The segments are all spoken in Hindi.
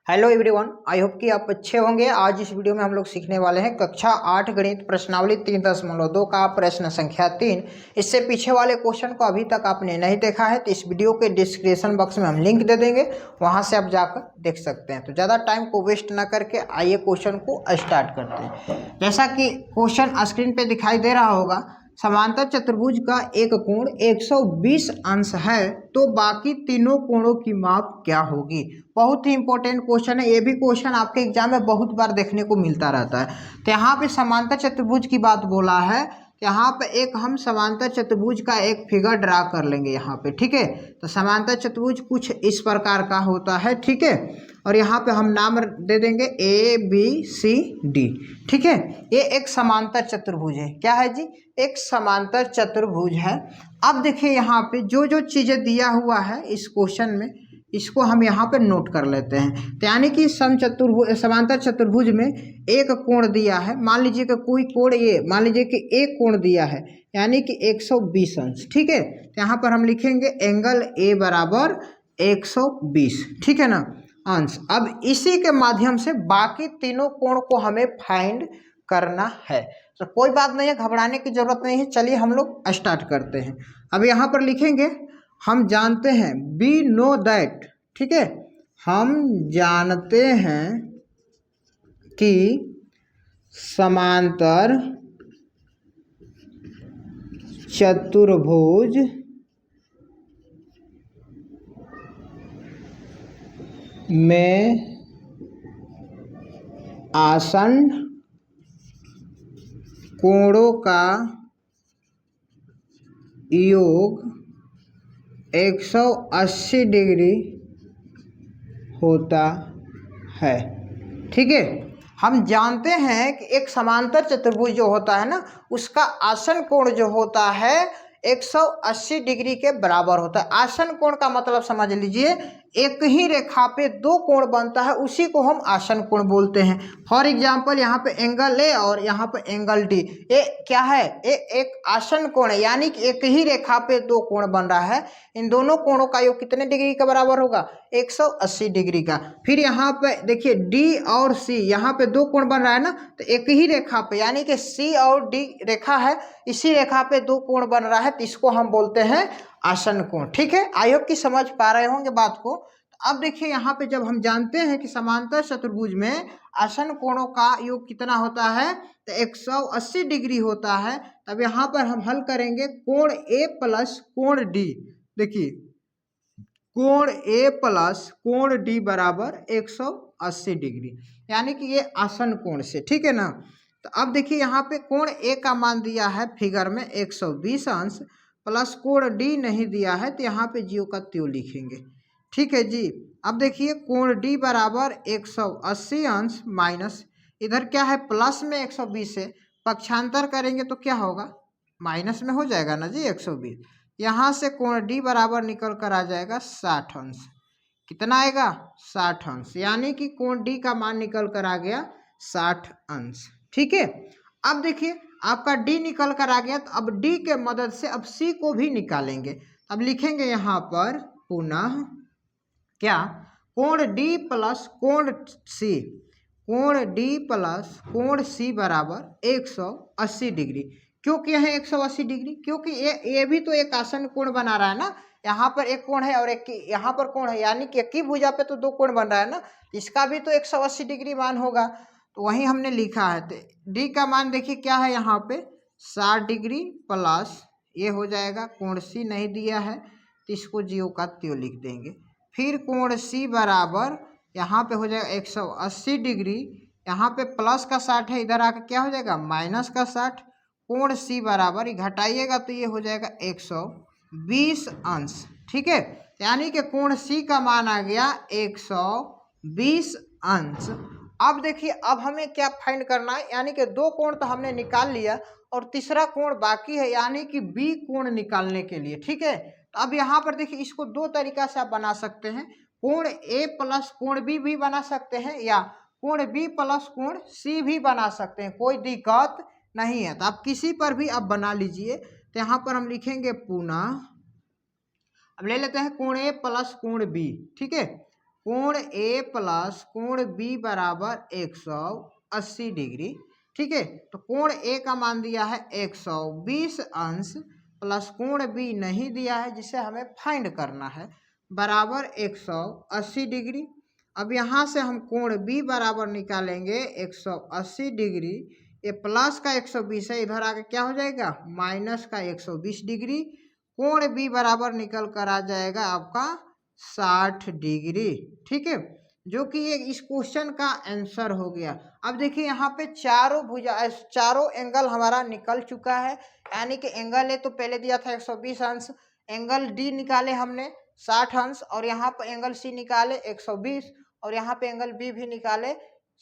हेलो एवरीवन, आई होप कि आप अच्छे होंगे। आज इस वीडियो में हम लोग सीखने वाले हैं कक्षा 8 गणित प्रश्नावली 3.2 का प्रश्न संख्या 3। इससे पीछे वाले क्वेश्चन को अभी तक आपने नहीं देखा है तो इस वीडियो के डिस्क्रिप्शन बॉक्स में हम लिंक दे देंगे, वहां से आप जाकर देख सकते हैं। तो ज़्यादा टाइम को वेस्ट ना करके आइए क्वेश्चन को स्टार्ट करते हैं। जैसा कि क्वेश्चन स्क्रीन पर दिखाई दे रहा होगा, समांतर चतुर्भुज का एक कोण 120 अंश है तो बाकी तीनों कोणों की माप क्या होगी। बहुत ही इंपॉर्टेंट क्वेश्चन है, ये भी क्वेश्चन आपके एग्जाम में बहुत बार देखने को मिलता रहता है। तो यहाँ पे समांतर चतुर्भुज की बात बोला है, यहाँ पे एक हम समांतर चतुर्भुज का एक फिगर ड्रा कर लेंगे यहाँ पे, ठीक है। तो समांतर चतुर्भुज कुछ इस प्रकार का होता है, ठीक है। और यहाँ पे हम नाम दे देंगे ABCD, ठीक है। ये एक समांतर चतुर्भुज है। क्या है जी? एक समांतर चतुर्भुज है। अब देखिए यहाँ पे जो जो चीजें दिया हुआ है इस क्वेश्चन में, इसको हम यहाँ पे नोट कर लेते हैं। तो यानी कि समांतर चतुर्भुज में एक कोण दिया है। मान लीजिए कि कोई कोण, ये मान लीजिए कि एक कोण दिया है यानी कि 120 अंश, ठीक है। तो यहाँ पर हम लिखेंगे एंगल A बराबर 120, ठीक है ना, अंश। अब इसी के माध्यम से बाकी तीनों कोण को हमें फाइंड करना है। तो कोई बात नहीं है, घबराने की जरूरत नहीं है। चलिए हम लोग स्टार्ट करते हैं। अब यहाँ पर लिखेंगे, हम जानते हैं वी नो दैट, ठीक है, हम जानते हैं कि समांतर चतुर्भुज में आसन्न कोणों का योग 180 डिग्री होता है, ठीक है। हम जानते हैं कि एक समांतर चतुर्भुज जो होता है ना, उसका आसन कोण जो होता है 180 डिग्री के बराबर होता है। आसन कोण का मतलब समझ लीजिए, एक ही रेखा पे दो कोण बनता है, उसी को हम आसन कोण बोलते हैं। फॉर एग्जांपल यहाँ पे एंगल ए और यहाँ पे एंगल डी, ये क्या है? ये एक आसन कोण है, यानी कि एक ही रेखा पे दो कोण बन रहा है। इन दोनों कोणों का योग कितने डिग्री का बराबर होगा? 180 डिग्री का। फिर यहाँ पे देखिए डी और सी, यहाँ पे दो कोण बन रहा है ना, तो एक ही रेखा पे यानी कि सी और डी रेखा है, इसी रेखा पे दो कोण बन रहा है, तो इसको हम बोलते हैं आसन कोण, ठीक है। आई होप कि समझ पा रहे होंगे बात को। अब देखिए यहाँ पे जब हम जानते हैं कि समांतर चतुर्भुज में आसन कोणों का योग कितना होता है, तो 180 डिग्री होता है। तब यहाँ पर हम हल करेंगे कोण A प्लस कोण D। देखिए कोण A प्लस कोण D बराबर 180 डिग्री, यानी कि ये आसन कोण से, ठीक है ना। तो अब देखिए यहाँ पे कोण A का मान दिया है फिगर में 120 अंश, प्लस कोण D नहीं दिया है, तो यहाँ पे ज्यों का त्यों लिखेंगे, ठीक है जी। अब देखिए कोण D बराबर 180 अंश माइनस, इधर क्या है प्लस में 120 है, पक्षांतर करेंगे तो क्या होगा? माइनस में हो जाएगा ना जी 120। यहाँ से कोण D बराबर निकल कर आ जाएगा 60 अंश। कितना आएगा? 60 अंश, यानी कि कोण D का मान निकल कर आ गया 60 अंश, ठीक है। अब देखिए आपका D निकल कर आ गया, तो अब D के मदद से अब C को भी निकालेंगे। अब लिखेंगे यहाँ पर पुनः क्या? कोण D प्लस कोण C, कोण D प्लस कोण C बराबर 180 डिग्री। क्यों किया है 180 डिग्री? क्योंकि ये भी तो एक आसन कोण बना रहा है ना। यहाँ पर एक कोण है और एक यहाँ पर कोण है, यानी कि एक ही भुजा पे तो दो कोण बन रहा है ना, इसका भी तो 180 डिग्री मान होगा। तो वही हमने लिखा है। तो D का मान देखिए क्या है यहाँ पे 60 डिग्री प्लस ये हो जाएगा, कोण C नहीं दिया है तो इसको ज्यों का त्यों लिख देंगे। फिर कोण C बराबर यहाँ पे हो जाएगा 180 डिग्री, यहाँ पे प्लस का 60 है, इधर आकर क्या हो जाएगा माइनस का 60। कोण C बराबर, घटाइएगा तो ये हो जाएगा 120 अंश, ठीक है। यानी कि कोण C का मान आ गया 120 अंश। अब देखिए अब हमें क्या फाइंड करना है, यानी कि दो कोण तो हमने निकाल लिया और तीसरा कोण बाकी है, यानी कि B कोण निकालने के लिए, ठीक है। तो अब यहाँ पर देखिए इसको दो तरीका से आप बना सकते हैं, कोण A प्लस कोण B भी बना सकते हैं, या कोण B प्लस कोण C भी बना सकते हैं, कोई दिक्कत नहीं है। तो आप किसी पर भी आप बना लीजिए। तो यहाँ पर हम लिखेंगे पुनः, अब ले लेते हैं कोण A प्लस कोण B, ठीक है। कोण ए प्लस कोण बी बराबर 180 डिग्री। ठीक है, तो कोण ए का मान दिया है 120 अंश प्लस कोण बी नहीं दिया है जिसे हमें फाइंड करना है बराबर 180 डिग्री। अब यहाँ से हम कोण बी बराबर निकालेंगे 180 डिग्री, ये प्लस का 120 है, इधर आके क्या हो जाएगा माइनस का 120 डिग्री। कोण बी बराबर निकल कर आ जाएगा आपका 60 डिग्री। ठीक है, जो कि ये इस क्वेश्चन का आंसर हो गया। अब देखिए यहाँ पे चारों एंगल हमारा निकल चुका है, यानी कि एंगल ए तो पहले दिया था 120 अंश, एंगल डी निकाले हमने 60 अंश, और यहाँ पर एंगल सी निकाले 120, और यहाँ पे एंगल बी भी निकाले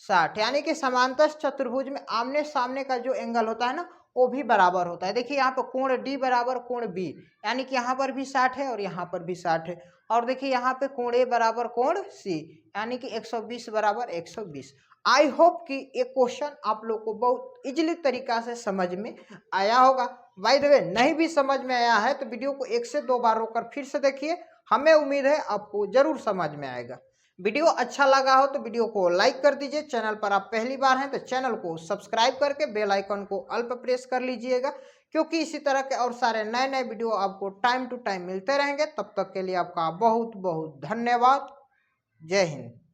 60, यानी कि समांतर चतुर्भुज में आमने सामने का जो एंगल होता है ना वो भी बराबर होता है। देखिए यहाँ पर कोण डी बराबर कोण बी, यानी कि यहाँ पर भी 60 है और यहाँ पर भी 60 है, और देखिए यहाँ पे कोण ए बराबर कोण सी, यानी कि 120 बराबर 120। आई होप कि ये क्वेश्चन आप लोग को बहुत इजीली तरीका से समझ में आया होगा। बाय द वे नहीं भी समझ में आया है तो वीडियो को 1 से 2 बार रोककर फिर से देखिए, हमें उम्मीद है आपको जरूर समझ में आएगा। वीडियो अच्छा लगा हो तो वीडियो को लाइक कर दीजिए, चैनल पर आप पहली बार हैं तो चैनल को सब्सक्राइब करके बेल आइकन को ऑल पर प्रेस कर लीजिएगा, क्योंकि इसी तरह के और सारे नए नए वीडियो आपको टाइम टू टाइम मिलते रहेंगे। तब तक के लिए आपका बहुत बहुत धन्यवाद। जय हिंद।